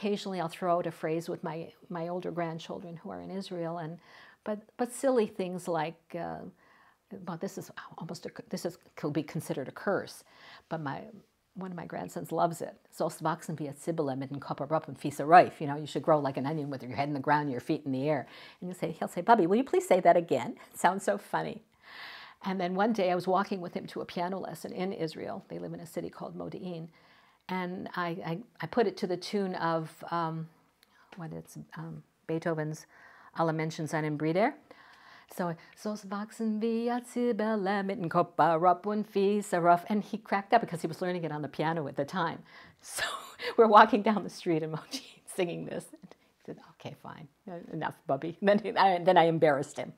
occasionally I'll throw out a phrase with my older grandchildren who are in Israel, but silly things like, well, this is almost could be considered a curse, but one of my grandsons loves it. Sollst wachsen wie ein Zwiebel mit dem Kopf herab und Füße rauf. You know, you should grow like an onion with your head in the ground and your feet in the air. And he'll say, Bubby, will you please say that again? It sounds so funny. And then one day I was walking with him to a piano lesson in Israel. They live in a city called Modi'in. And I put it to the tune of Beethoven's Alle Menschen seinen Brüder. So, sollst wachsen wie ein Zwiebel mit dem Kopf herab und Füße rauf. And he cracked up because he was learning it on the piano at the time. So we're walking down the street and Moji singing this. And he said, okay, fine, enough, Bubby. Then I embarrassed him.